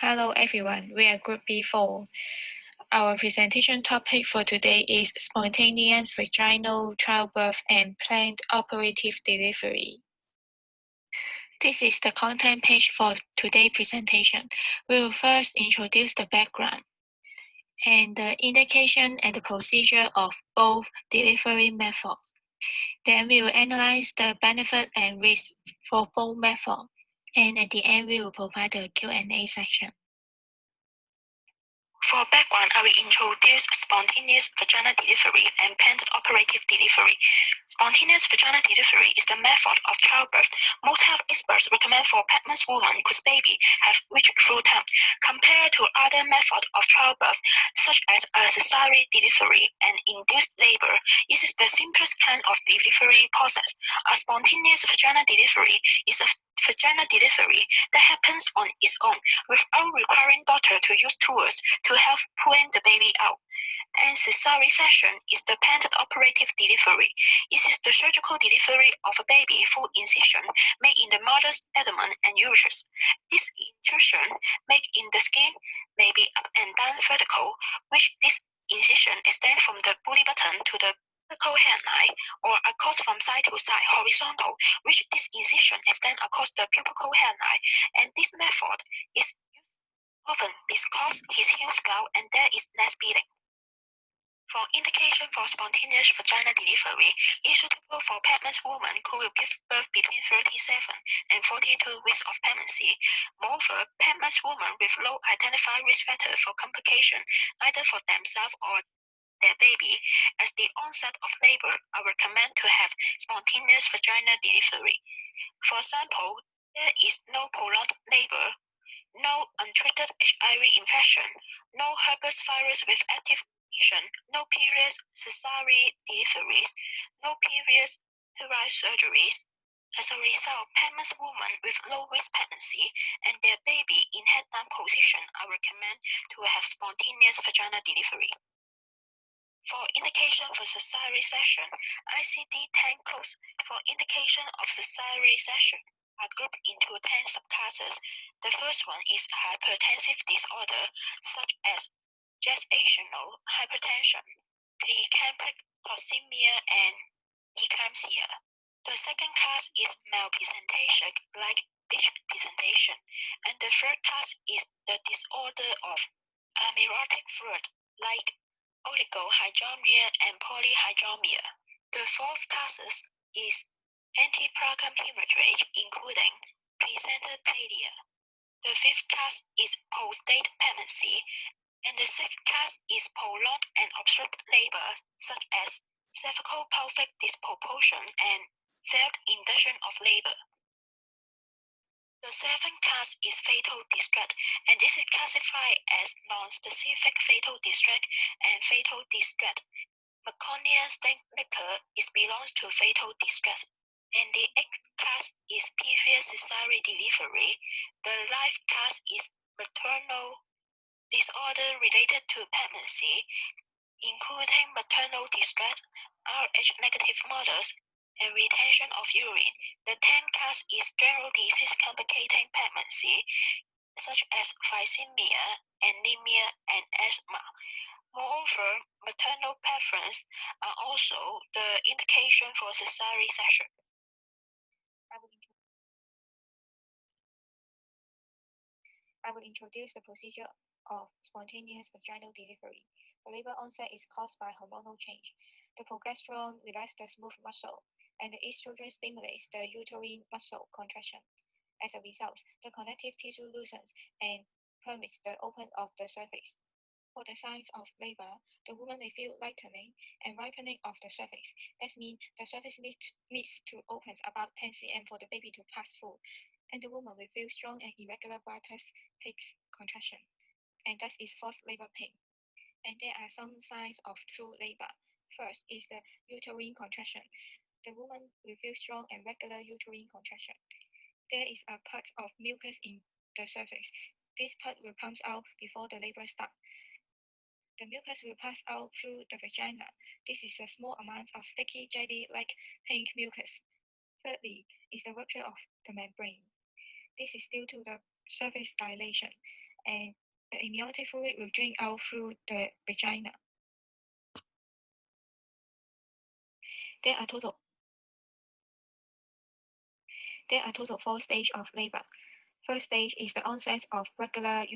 Hello everyone, we are Group B4. Our presentation topic for today is spontaneous vaginal childbirth and planned operative delivery. This is the content page for today's presentation. We will first introduce the background and the indication and the procedure of both delivery methods. Then we will analyze the benefit and risk for both methods. And at the end, we will provide a Q&A section. For background, I will introduce spontaneous vaginal delivery and planned operative delivery. Spontaneous vaginal delivery is the method of childbirth most health experts recommend for pregnant women whose baby have reached full term. Compared to other methods of childbirth, such as a cesarean delivery and induced labor, it is the simplest kind of delivery process. A spontaneous vaginal delivery is a vaginal delivery that happens on its own without requiring doctor to use tools to help pulling the baby out. And cesarean section is the planned operative delivery. It is the surgical delivery of a baby through incision made in the mother's abdomen and uterus. This incision made in the skin may be up and down vertical, which this incision extends from the belly button to the pubic hairline, or across from side to side horizontal, which this incision extends across the pubic hairline. And this method is often because his heel swell and there is less bleeding. For indication for spontaneous vaginal delivery, it is suitable for pregnant women who will give birth between 37 and 42 weeks of pregnancy. Moreover, pregnant women with low identified risk factor for complication, either for themselves or their baby, as the onset of labor, I recommend to have spontaneous vaginal delivery. For example, there is no prolonged labor, no untreated HIV infection, no herpes virus with active lesion, no previous cesarean deliveries, no previous sterile surgeries. As a result, pregnant women with low-risk pregnancy and their baby in head-down position are recommended to have spontaneous vaginal delivery. For indication for cesarean section, ICD-10 codes for indication of cesarean section are grouped into 10 subclasses. The first one is hypertensive disorder, such as gestational hypertension, preeclamptic toxemia, and eclampsia. The second class is malpresentation, like bitch presentation, and the third class is the disorder of amniotic fluid, like oligohydramnia and polyhydramnia. The fourth classes is antepartum hemorrhage, including placental. The fifth class is post-date pregnancy, and the sixth class is prolonged and obstructed labor, such as cervical pelvic disproportion and failed induction of labor. The seventh class is fatal distress, and this is classified as non-specific fatal distress and fatal distress. Meconian liquor belongs to fatal distress, and the eighth class is previous cesarean delivery. The ninth class is maternal disorder related to pregnancy, including maternal distress, Rh-negative mothers, and retention of urine. The 10th class is general disease complicating pregnancy, such as thalassemia, anemia, and asthma. Moreover, maternal preference are also the indication for cesarean section. I will introduce the procedure of spontaneous vaginal delivery. The labor onset is caused by hormonal change. The progesterone relaxes the smooth muscle, and the estrogen stimulates the uterine muscle contraction. As a result, the connective tissue loosens and permits the opening of the cervix. For the signs of labor, the woman may feel lightening and ripening of the cervix. That means the cervix needs to open about 10 cm for the baby to pass through, and the woman will feel strong and irregular vital peaks contraction, and that is forced labor pain. And there are some signs of true labor. First is the uterine contraction. The woman will feel strong and regular uterine contraction. There is a part of mucus in the cervix. This part will come out before the labor starts. The mucus will pass out through the vagina. This is a small amount of sticky jelly-like pink mucus. Thirdly is the rupture of the membrane. This is due to the cervix dilation, and the amniotic fluid will drain out through the vagina. There are total 4 stages of labor. First stage is the onset of regular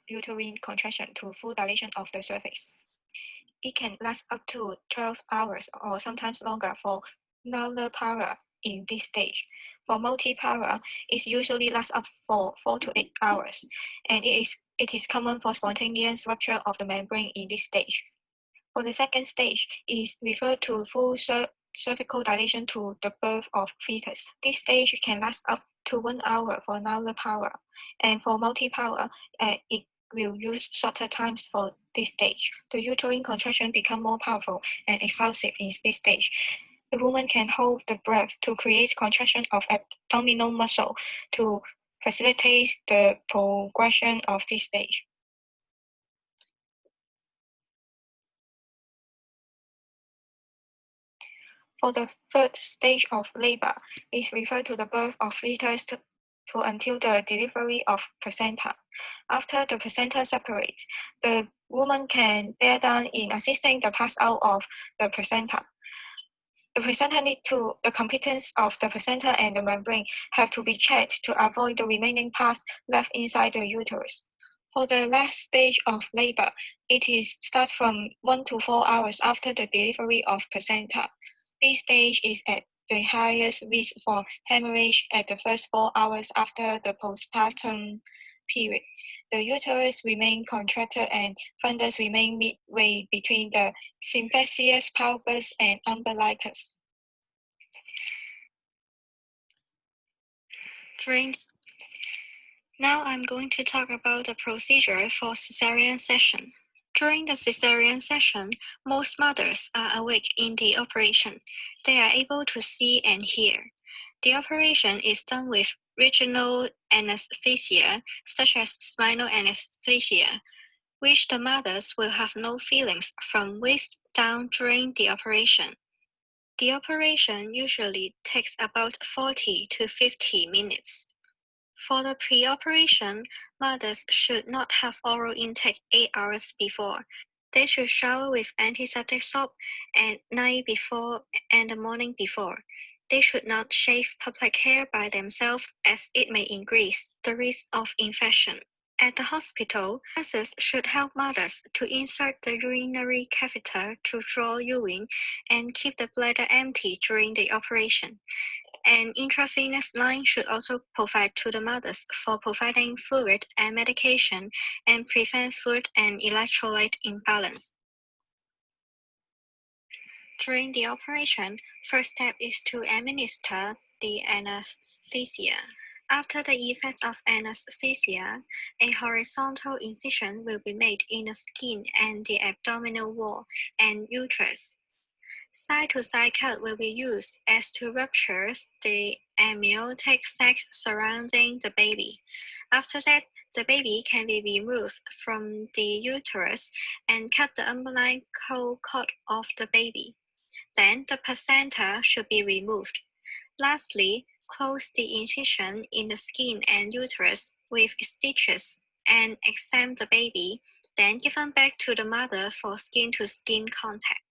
uterine contraction to full dilation of the cervix. It can last up to 12 hours or sometimes longer for power in this stage. For multi-power, it usually lasts up for 4 to 8 hours, and it is common for spontaneous rupture of the membrane in this stage. For the second stage, is referred to full cervical dilation to the birth of fetus. This stage can last up to 1 hour for power, and for multi-power, it will use shorter times for this stage. The uterine contraction become more powerful and explosive in this stage. The woman can hold the breath to create contraction of abdominal muscle to facilitate the progression of this stage. For the third stage of labor, is referred to the birth of fetus to until the delivery of placenta. After the placenta separates, the woman can bear down in assisting the pass out of the placenta. The competence of the placenta and the membrane have to be checked to avoid the remaining parts left inside the uterus. For the last stage of labor, starts from 1 to 4 hours after the delivery of placenta. This stage is at the highest risk for hemorrhage at the first 4 hours after the postpartum period. The uterus remains contracted and fundus remain midway between the symphysis pubis and umbilicus. Now I'm going to talk about the procedure for cesarean section. During the cesarean section, most mothers are awake in the operation. They are able to see and hear. The operation is done with regional anesthesia, such as spinal anesthesia, which the mothers will have no feelings from waist down during the operation. The operation usually takes about 40 to 50 minutes. For the pre-operation, mothers should not have oral intake 8 hours before. They should shower with antiseptic soap at night before and the morning before. They should not shave public hair by themselves as it may increase the risk of infection. At the hospital, nurses should help mothers to insert the urinary catheter to draw urine and keep the bladder empty during the operation. An intravenous line should also provide to the mothers for providing fluid and medication and prevent fluid and electrolyte imbalance. During the operation, first step is to administer the anesthesia. After the effects of anesthesia, a horizontal incision will be made in the skin and the abdominal wall and uterus. Side-to-side cut will be used as to rupture the amniotic sac surrounding the baby. After that, the baby can be removed from the uterus and cut the umbilical cord of the baby. Then the placenta should be removed. Lastly, close the incision in the skin and uterus with stitches and examine the baby, then give them back to the mother for skin-to-skin contact.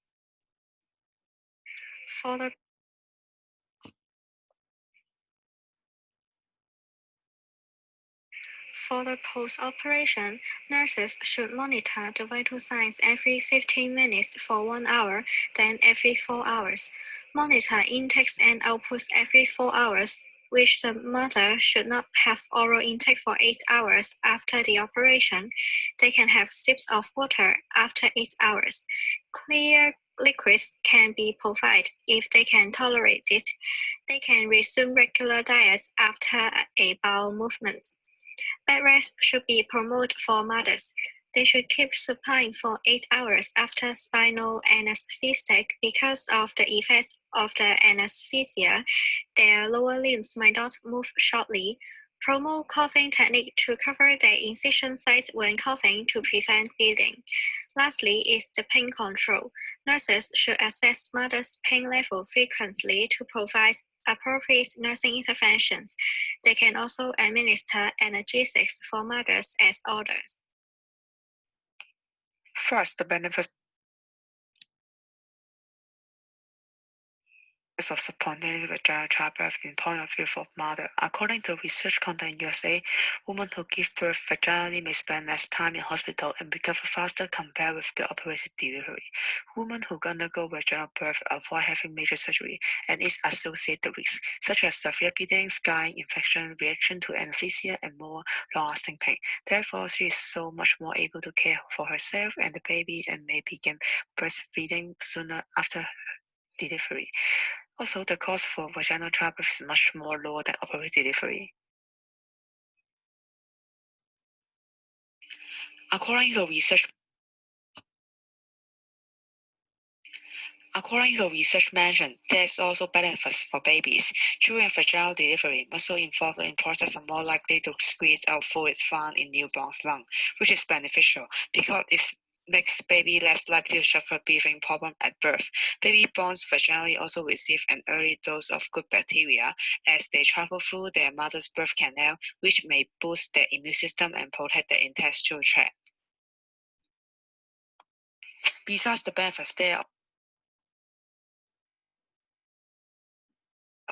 For the post-operation, nurses should monitor the vital signs every 15 minutes for 1 hour, then every 4 hours. Monitor intakes and outputs every 4 hours, which the mother should not have oral intake for 8 hours after the operation. They can have sips of water after 8 hours. Clear liquids can be provided if they can tolerate it. They can resume regular diets after a bowel movement. Bed rest should be promoted for mothers. They should keep supine for 8 hours after spinal anesthetic because of the effects of the anesthesia. Their lower limbs might not move shortly. Promote coughing technique to cover the incision sites when coughing to prevent bleeding. Lastly is the pain control. Nurses should assess mother's pain level frequently to provide appropriate nursing interventions. They can also administer analgesics for mothers as orders. First, the benefits of spontaneous vaginal childbirth in point of view of mother. According to research conducted in USA, women who give birth vaginally may spend less time in hospital and recover faster compared with the operated delivery. Women who undergo vaginal birth avoid having major surgery and its associated risks, such as severe bleeding, scarring, infection, reaction to anesthesia, and more long-lasting pain. Therefore, she is so much more able to care for herself and the baby and may begin breastfeeding sooner after delivery. Also, the cost for vaginal childbirth is much more lower than operated delivery. According to research According to research mentioned, there is also benefits for babies. During vaginal delivery, muscle involved in process are more likely to squeeze out fluid found in newborn's lung, which is beneficial because it makes baby less likely to suffer breathing problem at birth. Baby born vaginally also receive an early dose of good bacteria as they travel through their mother's birth canal, which may boost their immune system and protect the intestinal tract. Besides the benefits, there are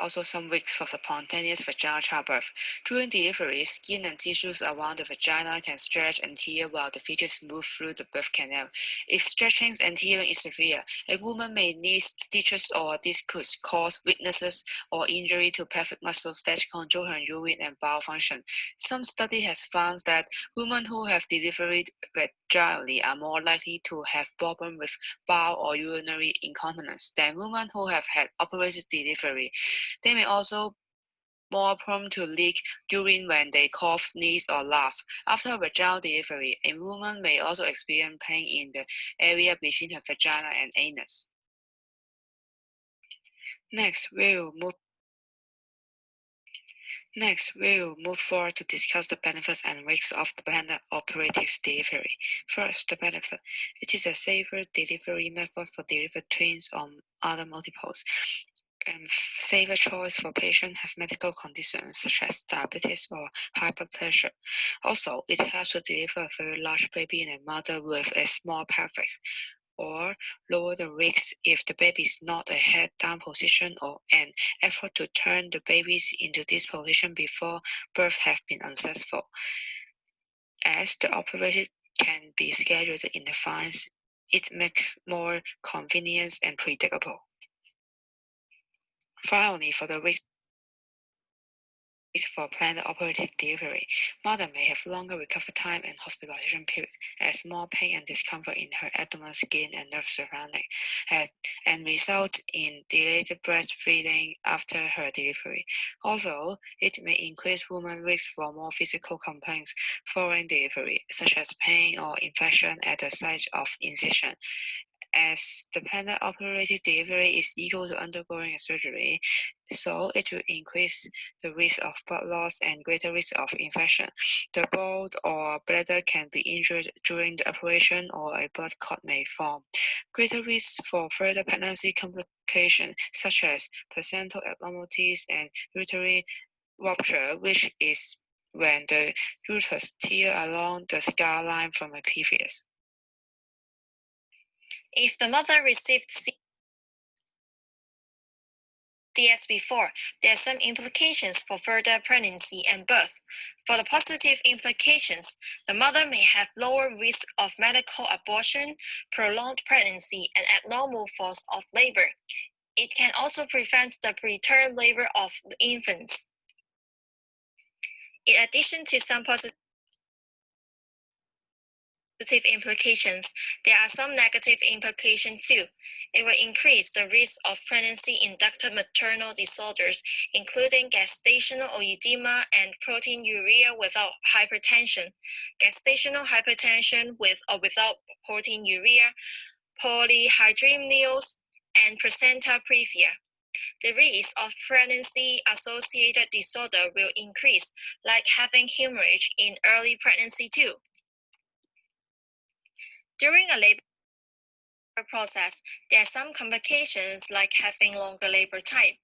also some risks for spontaneous vaginal childbirth. During delivery, skin and tissues around the vagina can stretch and tear while the fetus move through the birth canal. If stretching and tearing is severe, a woman may need stitches or this could cause weaknesses or injury to pelvic muscles that control her urine and bowel function. Some study has found that women who have delivered vaginally are more likely to have problems with bowel or urinary incontinence than women who have had operated delivery. They may also more prone to leak urine when they cough, sneeze, or laugh. After vaginal delivery, a woman may also experience pain in the area between her vagina and anus. Next, we'll move forward to discuss the benefits and risks of the planned operative delivery. First, the benefit. It is a safer delivery method for delivered twins or other multiples, and safer choice for patients have medical conditions such as diabetes or high blood pressure. Also, it helps to deliver a very large baby in a mother with a small pelvis, or lower the risk if the baby is not a head down position or an effort to turn the babies into this position before birth have been unsuccessful. As the operation can be scheduled in advance, it makes more convenient and predictable. Finally, for the risk for planned operative delivery, mother may have longer recovery time and hospitalization period, as more pain and discomfort in her abdomen, skin, and nerve surrounding, and result in delayed breastfeeding after her delivery. Also, it may increase women's risk for more physical complaints following delivery, such as pain or infection at the site of incision. As the planned operative delivery is equal to undergoing a surgery, so it will increase the risk of blood loss and greater risk of infection. The bowel or bladder can be injured during the operation or a blood clot may form. Greater risk for further pregnancy complications such as placental abnormalities and uterine rupture, which is when the uterus tear along the scar line from a previous. If the mother received CS before, there are some implications for further pregnancy and birth. For the positive implications, the mother may have lower risk of medical abortion, prolonged pregnancy, and abnormal force of labor. It can also prevent the preterm labor of the infants. In addition to some positive implications, there are some negative implications too. It will increase the risk of pregnancy-induced maternal disorders, including gestational edema and proteinuria without hypertension, gestational hypertension with or without proteinuria, polyhydramnios, and placenta previa. The risk of pregnancy-associated disorder will increase, like having hemorrhage in early pregnancy too. During a labor process, there are some complications like having longer labor time.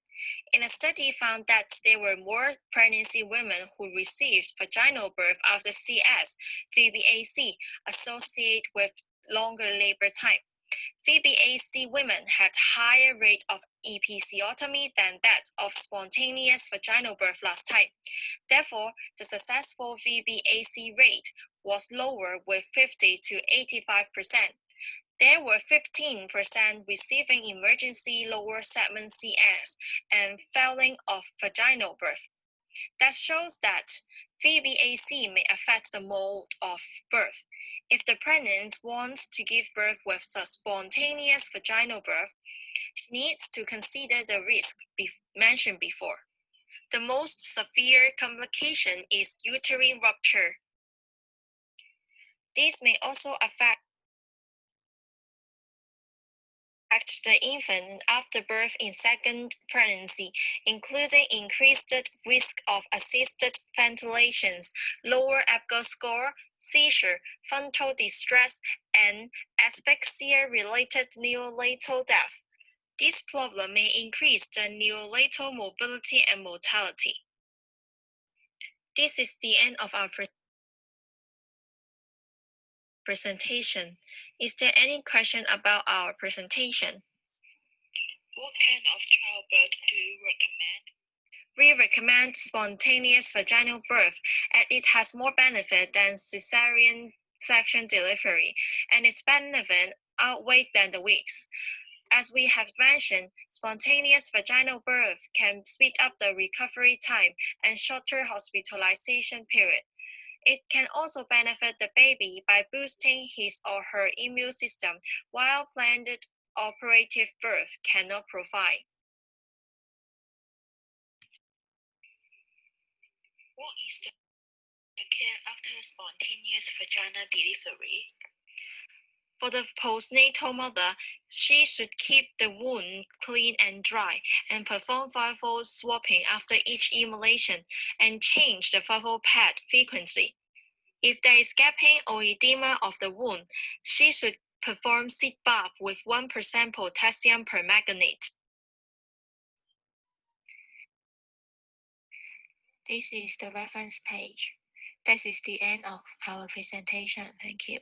In a study found that there were more pregnancy women who received vaginal birth after CS, VBAC, associated with longer labor time. VBAC women had higher rate of episiotomy than that of spontaneous vaginal birth last time. Therefore, the successful VBAC rate was lower with 50 to 85%. There were 15% receiving emergency lower segment CS and failing of vaginal birth. That shows that VBAC may affect the mode of birth. If the pregnant wants to give birth with spontaneous vaginal birth, she needs to consider the risk mentioned before. The most severe complication is uterine rupture. This may also affect the infant after birth in second pregnancy, including increased risk of assisted ventilations, lower EBGA score, seizure, frontal distress, and asphyxia-related neonatal death. This problem may increase the neonatal mobility and mortality. This is the end of our presentation. Is there any question about our presentation? What kind of childbirth do you recommend? We recommend spontaneous vaginal birth as it has more benefit than cesarean section delivery, and its benefit outweigh than the risks. As we have mentioned, spontaneous vaginal birth can speed up the recovery time and shorter hospitalization period. It can also benefit the baby by boosting his or her immune system, while planned operative birth cannot provide. What is the care after spontaneous vaginal delivery? For the postnatal mother, she should keep the wound clean and dry and perform vulval swapping after each emulation and change the vulval pad frequently. If there is gaping or edema of the wound, she should perform seed bath with 1% potassium permanganate. This is the reference page. This is the end of our presentation. Thank you.